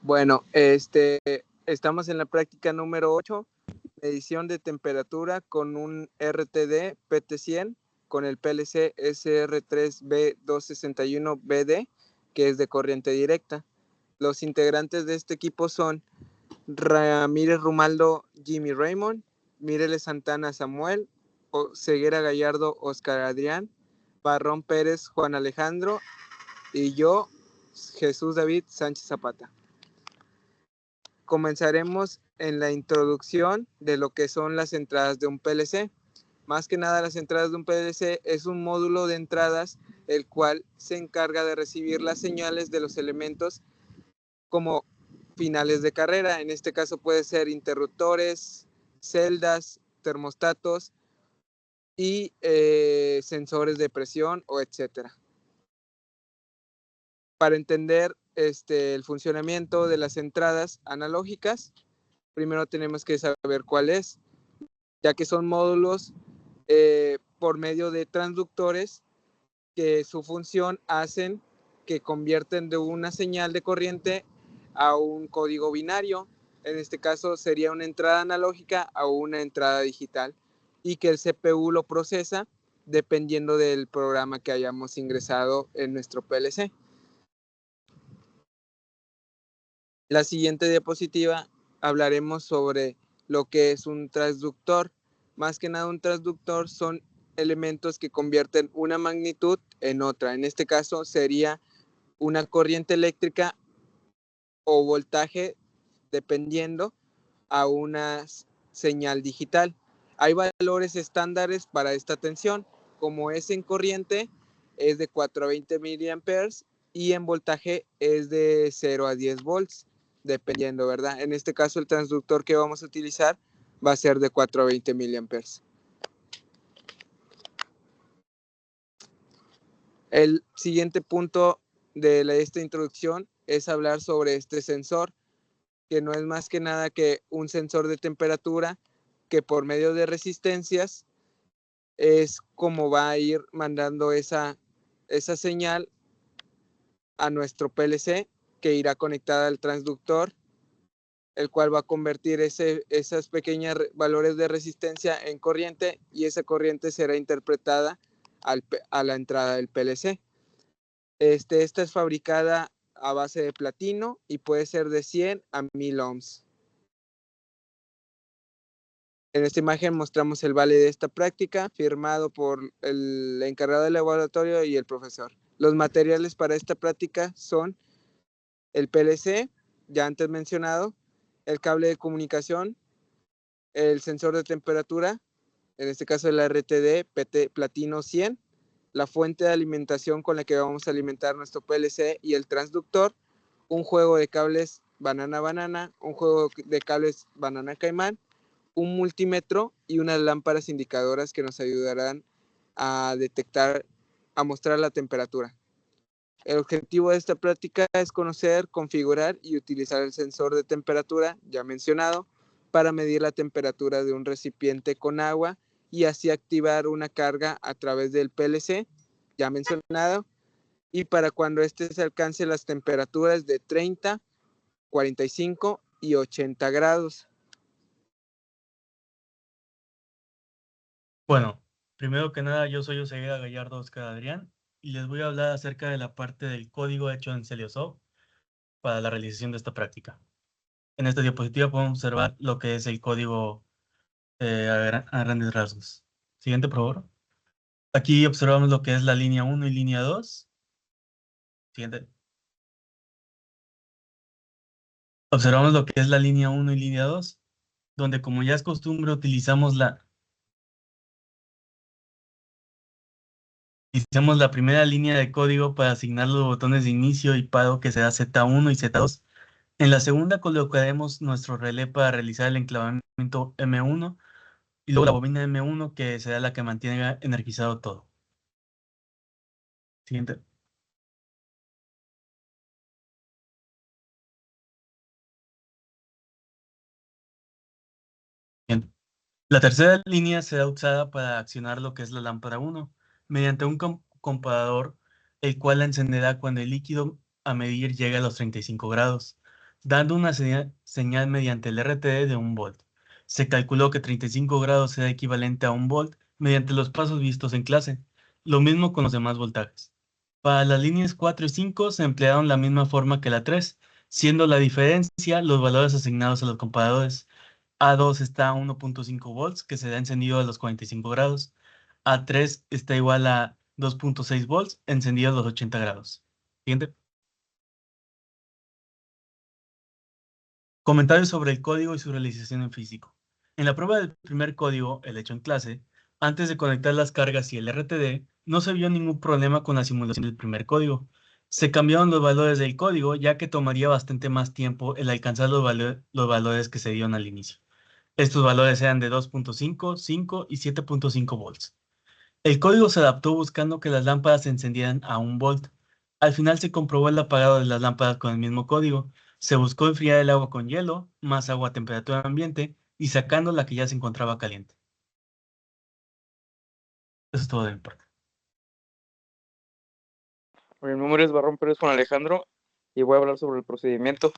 Bueno, estamos en la práctica número 8, medición de temperatura con un RTD PT100 con el PLC SR3B261BD, que es de corriente directa. Los integrantes de este equipo son Ramírez Rumaldo Jimmy Raymond, Mireles Santana Samuel, Ceguera Gallardo Oscar Adrián, Barrón Pérez Juan Alejandro y yo, Jesús David Sánchez Zapata. Comenzaremos en la introducción de lo que son las entradas de un PLC. Más que nada, las entradas de un PLC es un módulo de entradas el cual se encarga de recibir las señales de los elementos como finales de carrera. En este caso puede ser interruptores, celdas, termostatos y sensores de presión o etcétera. Para entender el funcionamiento de las entradas analógicas, primero tenemos que saber cuál es, ya que son módulos por medio de transductores que su función hacen que convierten de una señal de corriente a un código binario. En este caso sería una entrada analógica a una entrada digital y que el CPU lo procesa dependiendo del programa que hayamos ingresado en nuestro PLC. La siguiente diapositiva hablaremos sobre lo que es un transductor. Más que nada, un transductor son elementos que convierten una magnitud en otra. En este caso sería una corriente eléctrica o voltaje dependiendo a una señal digital. Hay valores estándares para esta tensión, como es en corriente es de 4 a 20 miliamperes y en voltaje es de 0 a 10 volts, dependiendo, ¿verdad? En este caso el transductor que vamos a utilizar va a ser de 4 a 20 miliamperes. El siguiente punto de esta introducción es hablar sobre este sensor, que no es más que nada que un sensor de temperatura que por medio de resistencias es como va a ir mandando esa señal a nuestro PLC, que irá conectada al transductor, el cual va a convertir esas pequeñas valores de resistencia en corriente y esa corriente será interpretada a la entrada del PLC. Esta es fabricada a base de platino y puede ser de 100 a 1000 ohms. En esta imagen mostramos el vale de esta práctica, firmado por el encargado del laboratorio y el profesor. Los materiales para esta práctica son el PLC, ya antes mencionado, el cable de comunicación, el sensor de temperatura, en este caso el RTD PT Platino 100, la fuente de alimentación con la que vamos a alimentar nuestro PLC y el transductor, un juego de cables banana-banana, un juego de cables banana-caimán, un multímetro y unas lámparas indicadoras que nos ayudarán a detectar, a mostrar la temperatura. El objetivo de esta práctica es conocer, configurar y utilizar el sensor de temperatura ya mencionado para medir la temperatura de un recipiente con agua y así activar una carga a través del PLC ya mencionado y para cuando se alcance las temperaturas de 30, 45 y 80 grados. Bueno, primero que nada, yo soy Ceguera Gallardo Oscar Adrián y les voy a hablar acerca de la parte del código hecho en Celiosoft para la realización de esta práctica. En esta diapositiva podemos observar lo que es el código a grandes rasgos. Siguiente, por favor. Aquí observamos lo que es la línea 1 y línea 2. Siguiente. Observamos lo que es la línea 1 y línea 2, donde como ya es costumbre utilizamos la primera línea de código para asignar los botones de inicio y paro que será Z1 y Z2. En la segunda colocaremos nuestro relé para realizar el enclavamiento M1 y luego la bobina M1 que será la que mantenga energizado todo. Siguiente. Bien. La tercera línea será usada para accionar lo que es la lámpara 1 mediante un comparador, el cual la encenderá cuando el líquido a medir llegue a los 35 grados. dando una señal mediante el RTD de 1 volt. Se calculó que 35 grados era equivalente a 1 volt mediante los pasos vistos en clase. Lo mismo con los demás voltajes. Para las líneas 4 y 5 se emplearon la misma forma que la 3, siendo la diferencia los valores asignados a los comparadores. A2 está a 1.5 volts, que se da encendido a los 45 grados. A3 está igual a 2.6 volts, encendido a los 80 grados. Siguiente. Comentarios sobre el código y su realización en físico. En la prueba del primer código, el hecho en clase, antes de conectar las cargas y el RTD, no se vio ningún problema con la simulación del primer código. Se cambiaron los valores del código, ya que tomaría bastante más tiempo el alcanzar los valores que se dieron al inicio. Estos valores eran de 2.5, 5 y 7.5 volts. El código se adaptó buscando que las lámparas se encendieran a 1 volt. Al final se comprobó el apagado de las lámparas con el mismo código. Se buscó enfriar el agua con hielo, más agua a temperatura ambiente y sacando la que ya se encontraba caliente. Eso es todo de mi parte. Mi nombre es Barrón Pérez Juan Alejandro y voy a hablar sobre el procedimiento.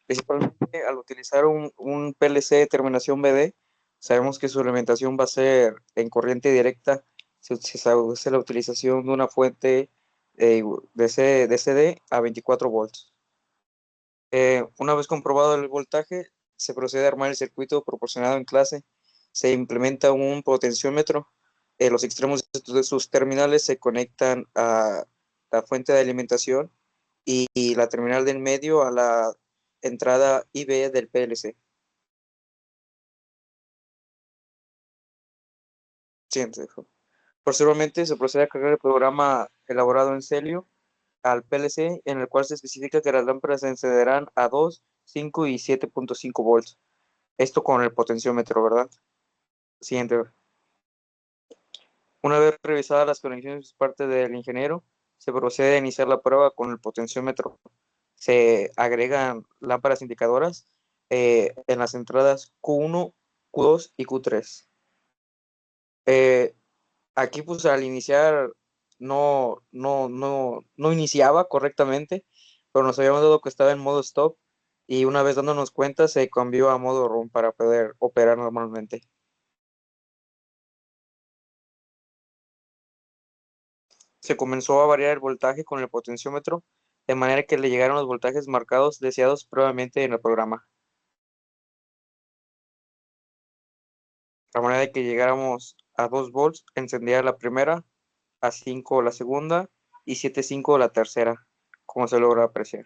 Principalmente al utilizar un PLC de terminación BD, sabemos que su alimentación va a ser en corriente directa. Se hace la utilización de una fuente DCD a 24 volts. Una vez comprobado el voltaje, se procede a armar el circuito proporcionado en clase. Se implementa un potenciómetro. Los extremos de sus terminales se conectan a la fuente de alimentación y la terminal del medio a la entrada IB del PLC. Siguiente. Posteriormente se procede a cargar el programa elaborado en Celio al PLC, en el cual se especifica que las lámparas se encenderán a 2, 5 y 7.5 volts. Esto con el potenciómetro, ¿verdad? Siguiente. Una vez revisadas las conexiones por parte del ingeniero, se procede a iniciar la prueba con el potenciómetro. Se agregan lámparas indicadoras en las entradas Q1, Q2 y Q3. Aquí pues al iniciar no iniciaba correctamente, pero nos habíamos dado que estaba en modo stop y una vez dándonos cuenta se cambió a modo run para poder operar normalmente. Se comenzó a variar el voltaje con el potenciómetro, de manera que le llegaron los voltajes marcados deseados previamente en el programa. A manera de que llegáramos a 2 volts, encendía la primera, a 5 la segunda y 7.5 la tercera, como se logra apreciar.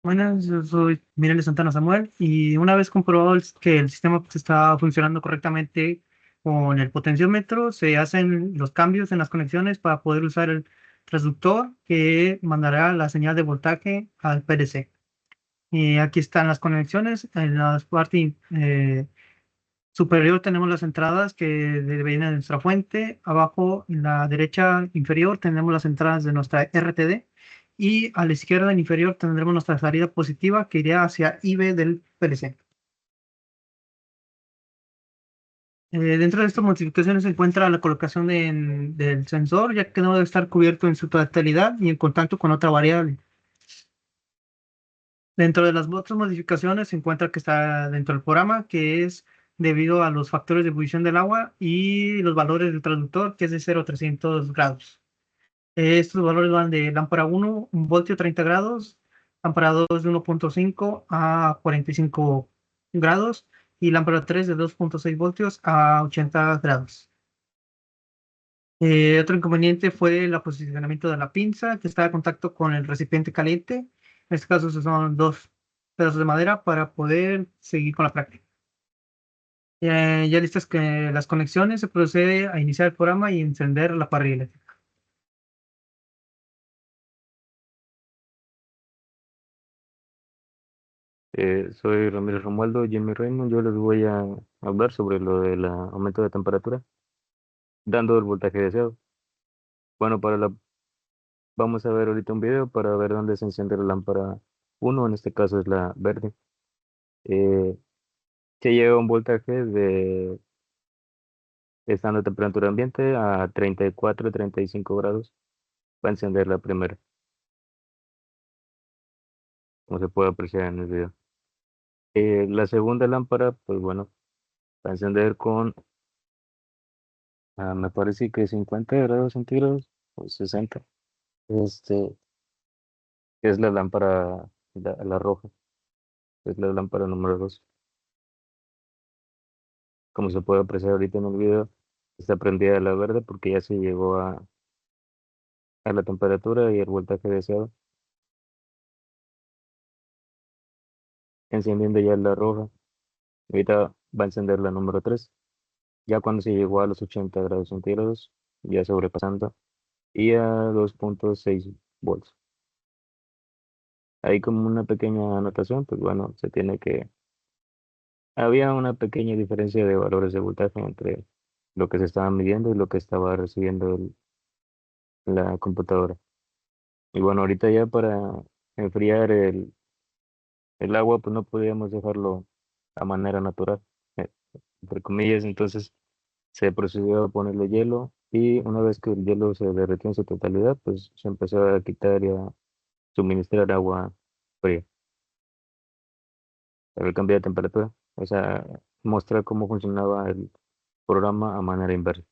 Buenas, yo soy Mireles Santana Samuel y una vez comprobado que el sistema pues, está funcionando correctamente con el potenciómetro, se hacen los cambios en las conexiones para poder usar el transductor que mandará la señal de voltaje al PLC. Y aquí están las conexiones. En la parte superior tenemos las entradas que vienen de nuestra fuente. Abajo, en la derecha inferior, tenemos las entradas de nuestra RTD. Y a la izquierda, en inferior, tendremos nuestra salida positiva que iría hacia IB del PLC. Dentro de estas modificaciones se encuentra la colocación del sensor, ya que no debe estar cubierto en su totalidad y en contacto con otra variable. Dentro de las otras modificaciones se encuentra que está dentro del programa, que es debido a los factores de ebullición del agua y los valores del traductor, que es de 0 a 300 grados. Estos valores van de lámpara 1, 1 voltio 30 grados, lámpara 2 de 1.5 a 45 grados y lámpara 3 de 2.6 voltios a 80 grados. Otro inconveniente fue el posicionamiento de la pinza, que está en contacto con el recipiente caliente. En este caso, son dos pedazos de madera para poder seguir con la práctica. Ya listas que las conexiones, se procede a iniciar el programa y encender la parrilla eléctrica. Soy Ramiro Romualdo Jimmy Raymond. Yo les voy a hablar sobre lo del aumento de temperatura, dando el voltaje deseado. Bueno, vamos a ver ahorita un video para ver dónde se enciende la lámpara 1, en este caso es la verde. Eh, que lleva un voltaje estando a temperatura ambiente a 34, 35 grados. Va a encender la primera. como se puede apreciar en el video. La segunda lámpara, pues bueno, va a encender con, me parece que 50 grados centígrados o 60. Este, es la lámpara, la roja, es la lámpara número 2. Como se puede apreciar ahorita en el video, está prendida la verde porque ya se llegó a la temperatura y el voltaje deseado. Encendiendo ya la roja. Ahorita va a encender la número 3. Ya cuando se llegó a los 80 grados centígrados, ya sobrepasando, y a 2.6 volts. Ahí como una pequeña anotación, pues bueno, había una pequeña diferencia de valores de voltaje entre lo que se estaba midiendo y lo que estaba recibiendo la computadora. Y bueno, ahorita ya para enfriar el agua, pues no podíamos dejarlo a manera natural, eh, entre comillas, entonces se procedió a ponerle hielo y una vez que el hielo se derretió en su totalidad, pues se empezó a quitar y a suministrar agua fría. El cambio de temperatura, o sea, mostrar cómo funcionaba el programa a manera inversa.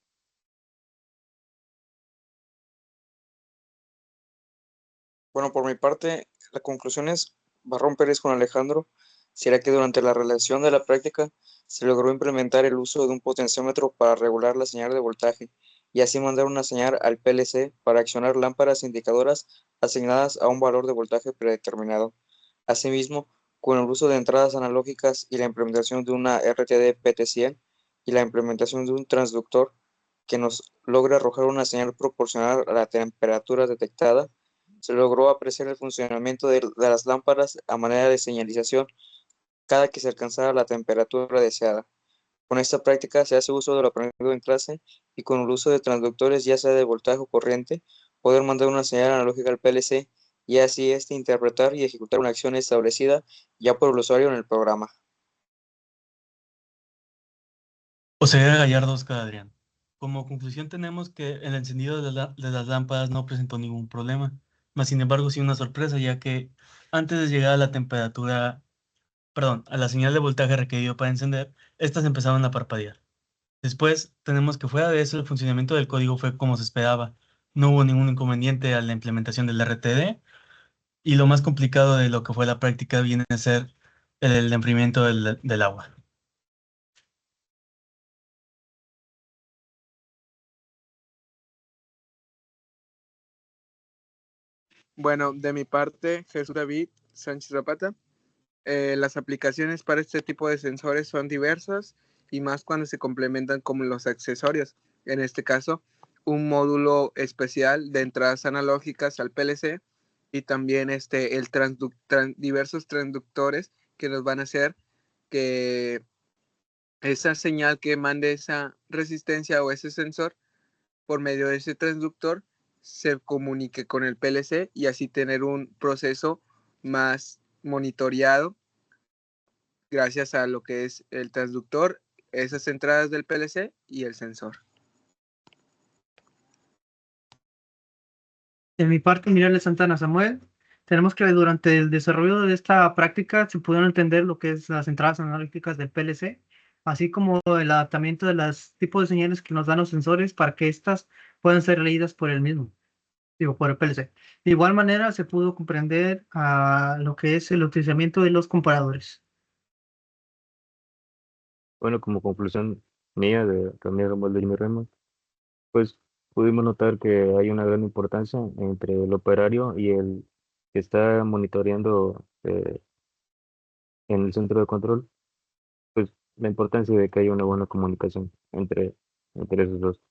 Bueno, por mi parte, la conclusión es, Barrón Pérez con Alejandro, será que durante la realización de la práctica se logró implementar el uso de un potenciómetro para regular la señal de voltaje y así mandar una señal al PLC para accionar lámparas indicadoras asignadas a un valor de voltaje predeterminado. Asimismo, con el uso de entradas analógicas y la implementación de una RTD PT100 y la implementación de un transductor que nos logra arrojar una señal proporcional a la temperatura detectada, se logró apreciar el funcionamiento de las lámparas a manera de señalización cada que se alcanzara la temperatura deseada. Con esta práctica se hace uso de lo aprendido en clase y con el uso de transductores, ya sea de voltaje o corriente, poder mandar una señal analógica al PLC y así interpretar y ejecutar una acción establecida ya por el usuario en el programa. José Gallardo Oscar Adrián. Como conclusión tenemos que el encendido de las lámparas no presentó ningún problema, mas sin embargo sí una sorpresa, ya que antes de llegar a la temperatura, perdón, a la señal de voltaje requerido para encender, estas empezaban a parpadear. Después tenemos que fuera de eso el funcionamiento del código fue como se esperaba. No hubo ningún inconveniente a la implementación del RTD y lo más complicado de lo que fue la práctica viene a ser el enfriamiento del agua. Bueno, de mi parte, Jesús David Sánchez Zapata. Las aplicaciones para este tipo de sensores son diversas y más cuando se complementan con los accesorios. En este caso, un módulo especial de entradas analógicas al PLC y también diversos transductores que nos van a hacer que esa señal que mande esa resistencia o ese sensor por medio de ese transductor se comunique con el PLC y así tener un proceso más monitoreado gracias a lo que es el transductor, esas entradas del PLC y el sensor. De mi parte, Miguel Santana Samuel, tenemos que durante el desarrollo de esta práctica se pudieron entender lo que es las entradas analógicas del PLC, así como el adaptamiento de los tipos de señales que nos dan los sensores para que éstas puedan ser leídas por el mismo, digo, por el PLC. De igual manera, se pudo comprender lo que es el utilizamiento de los comparadores. Bueno, como conclusión mía de Ramiro Romualdo y Jimmy Raymond, pues pudimos notar que hay una gran importancia entre el operario y el que está monitoreando en el centro de control, pues la importancia de que haya una buena comunicación entre esos dos.